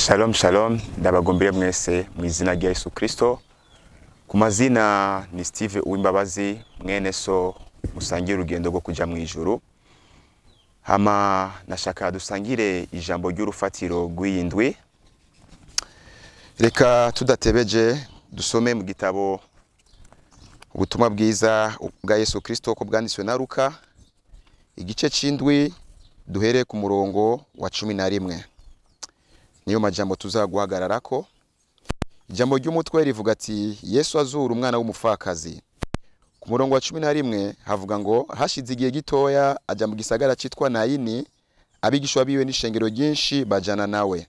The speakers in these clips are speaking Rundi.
Shalom shalom, ndabagombere mwese mu izina rya Yesu Kristo. Ku mazina ni Steve Uwimbabazi, mwene so musangira urugendo rwo kuja mu ijuru. Hama nashaka dusangire ijambo ry'urufatiro rw'indwi. Reka tudatebeje dusome mu gitabo ubutumwa bwiza bwa Yesu Kristo ko bwanditswe na Luka, igice c'indwi duhereye ku murongo wa 11. Niyo majambo tuzaguhagararako. Ijambo ry'umutwe rivuga ati Yesu azura umwana w'umupfakazi. Ku murongo wa 11 havuga ngo hashize igihe gitoya aja mu gisagara citwa Nayini, abigishwa biwe n'ishengero ryinshi bajana nawe.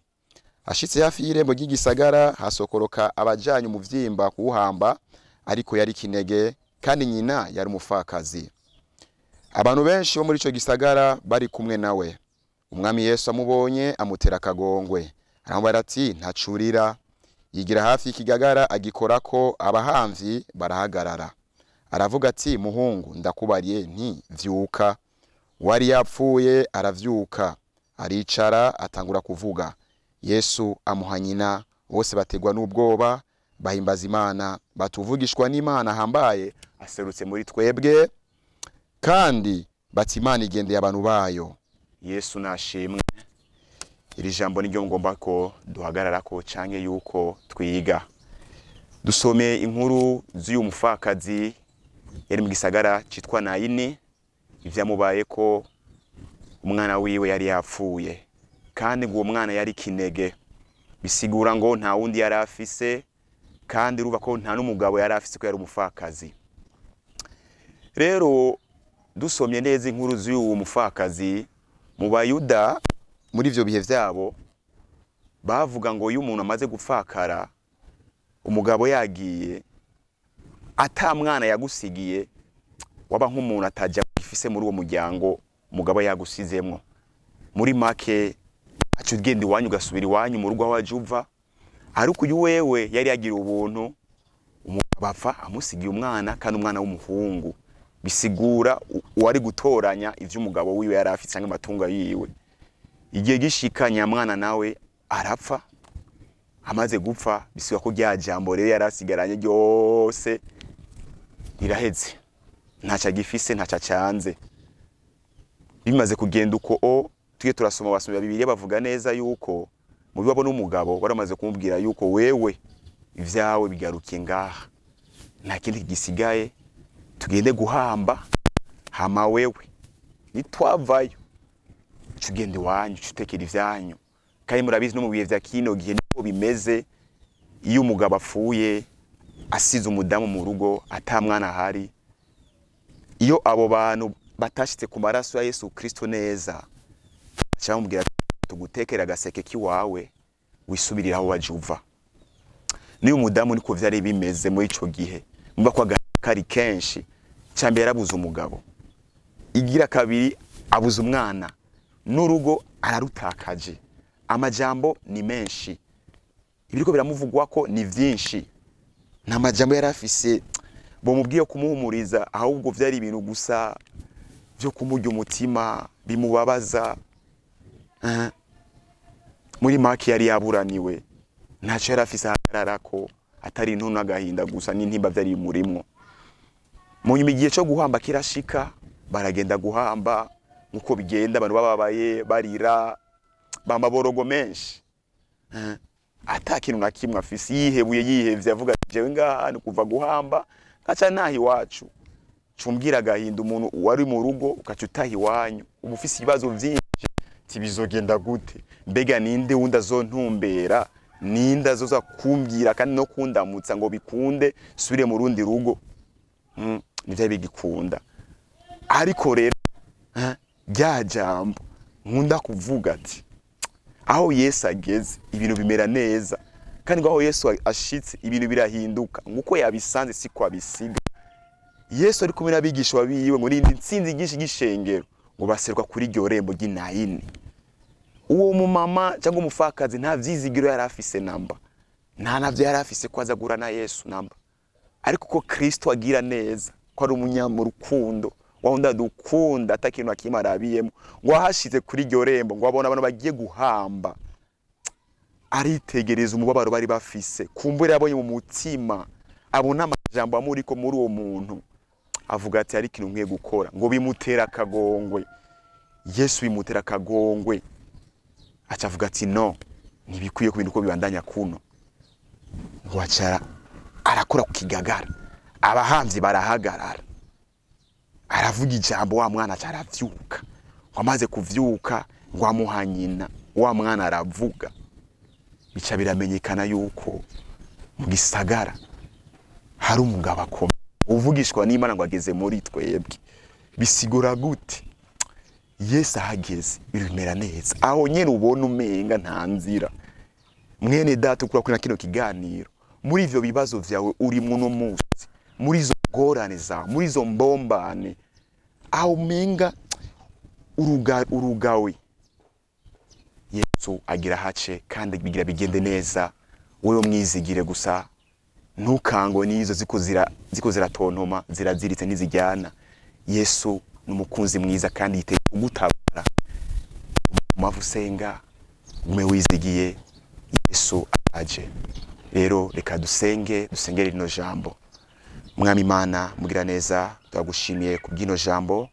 Ashitse hafi y'irembo ry'igisagara hasokoroka abajanye umuvyimba kuwuhamba, ariko yari kinege kandi nyina yari umupfakazi. Abantu benshi bo muri ico gisagara bari kumwe nawe. Umwami Yesu amubonye amutera akagongwe. Aramubwira ati ntacurira. Yigira hafi y'ikigagara agikorako, abahamvyi barahagarara. Aravuga ati muhungu ndakubariye nti vyuka. Wari yapfuye aravyuka, aricara atangura kuvuga. Yesu amuha nyina, bose bategwa n'ubwoba, bahimbaza Imana, batuvugishwa n'Imana hambaye aserutse muri twebwe, kandi bati Imana igendeye abantu bayo. Yesu nashimwe. Iri jambo niryo ngomba ko duhagararako canke yuko twiga. Dusome inkuru z'uyu mupfakazi yari mu gisagara citwa Nayini, ivyamubaye ko umwana wiwe yari yapfuye, kandi ngo uwo mwana yari kinege. Bisigura ngo nta wundi yari afise, kandi ruva ko nta n'umugabo yari afise ko yari umupfakazi. Rero dusomye neza inkuru z'uyu mupfakazi, mu Bayuda muri ivyo bihe vyabo bavuga ngo iyo umuntu amaze gupfakara, umugabo yagiye, ata mwana yagusigiye, waba nk'umuntu ataja ifise muri uwo muryango umugabo yagusizemwo. Muri make acu ugenda iwanyu ugasubira iwanyu mu rugo aho waje uva. Ariko uyu wewe yari yagira ubuntu, umugabo apfa amusigiye umwana, kandi umwana w'umuhungu. Bisigura uwari gutoranya ivyo umugabo wiwe yari afise canke amatungo yiwe. Igihe gishikanya mwana nawe arapfa. Amaze gupfa bisiga ko rya jambo rero yarasigaranye ryose riraheze, ntaca gifise, ntaca canze. Bimaze kugenda uko tugiye turasoma basomera Bibiliya bavuga neza yuko mu bibabo n'umugabo baramaze kumubwira yuko wewe ivyawe bigarukiye ngaha, nta kindi gisigaye, tugende guhamba, hama wewe nitwavayo tugende iwanyu tutekera ivyanyu. Kandi murabizi no mu bihe vya kino gihe niko bimeze. Iyo umugabo apfuye asize umudamu mu rugo ata mwana ahari, iyo abo bantu batashitse ku maraso ya Yesu Kristo neza, cyamubwira tugutekera agaseke kiwawe wisubirira aho waje uva. Niyo umudamu niko vyari bimeze muri ico gihe. Mba kwa kari kenshi, cyambere yarabuze umugabo, igira kabiri abuze umwana, n'urugo ararutakaje. Amajambo ni menshi, ibiriko biramuvugwa ko ni vyinshi. Nta majambo yarafise bo mubwiye kumuhumuriza, ahubwo vyari ibintu gusa byo kumurya umutima bimubabaza. Muri make yari yaburaniwe, ntaco yarafise ahagararako atari intu n'agahinda gusa n'intimba vyari murimwo. Mu nyuma igihe cyo guhamba kirashika, baragenda guhamba. Nkuko bigenda abantu bababaye barira, bamaborogo menshi, ata kintu na kimwe afise, yihevye avuga jewe ngaha kuva guhamba aca nahi wacu. Cumbwira gahinda umuntu wari mu rugo ukaca utahi iwanyu, ubu ufise ibibazo vyinshi, tibizogenda gute? Mbega ninde wundi azontumbera, ninde azoza kumbwira kandi no kundamutsa ngo bikunde subire mu rundi rugo? Nivyo bigikunda. Ariko rero rya jambo nkunda kuvuga ati aho Yesu ageze ibintu bimera neza, kandi ngo aho Yesu ashitse ibintu birahinduka. Nguko yabisanze siko abisiga. Yesu ari kumwe n'abigishwa biwe muri indi ntsinzi nyinshi gishengero, ngo baserwa kuri ryo rembo ry'Inayini. Uwo mu mama cyangwa umufakazi nta vyizigiro yari afise namba, nta navyo yari afise ko azagura na Yesu namba. Ariko ko Kristo agira neza, ko ari umunyamurukundo, wahunda dukunda atakintu akimarabiyemo, ngo ahashize kuri ryo rembo ngo abona abantu bagiye guhamba, aritegereza umubabaro bari bafise, kumbura yabonye mu mutima, abona amajambo amuriko muri uwo muntu, avuga ati ari ikintu nkwiye gukora, ngo bimutera akagongwe. Yesu bimutera akagongwe, aca avuga ati no, ntibikwiye ku bintu ko bibandanya kuno. Ngo acara arakora ku kigagara, abahamvyi barahagarara, aravuga ijambo, wa mwana aca aravyuka. Wamaze kuvyuka ngo amuha nyina, wa mwana aravuga. Bica biramenyekana yuko mu gisagara hari umugabo akomeye uvugishwa n'Imana ngo ageze muri twebwe. Bisigura gute? Yesu ahageze birimera neza, aho nyene ubona umenga nta nzira. Mwene data ukura kuri kino kiganiro, muri ivyo bibazo vyawe uri muno munsi, muri izo ngorane zawe, muri izo mbombane, aho umenga urugawe, Yesu agira hace kandi bigira bigende neza. Wewe mwizigire gusa, ntukangwe n'izo ziko ziratontoma, ziraziritse n'izijyana. Yesu n'umukunzi mwiza kandi yiteye kugutabara. Umavu senga, ume wizigiye, Yesu aje. Rero reka dusengere rino jambo. Mwami Imana mugira neza, turagushimiye kubw'ino jambo.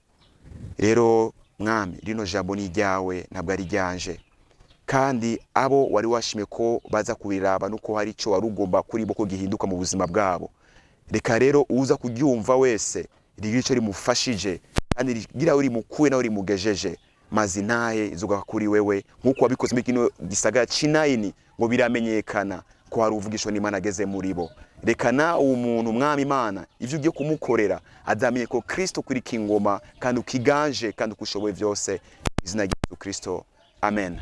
Rero Mwami, rino jambo ni ryawe ntabwo ari ryanje, kandi abo wari washimye ko baza kubiraba nuko hari ico warugomba kuri bo ko gihinduka mu buzima bwabo. Reka rero uza kuryumva wese rigira ico rimufashije, kandi rigira uri mukuye na uri mugejeje, mazi ntahe izuga kuri wewe nkuko wabikoze muri kino gisagara cinayini, ngo biramenyekana ko hari uvugishwa n'Imana ageze muri bo. Reka na umuntu Mwami Imana ivyo ugiye kumukorera adamiye ko Kristo kuri kingoma, kandi ukiganje kandi ukushoboye vyose, izina rya Yesu Kristo, amen.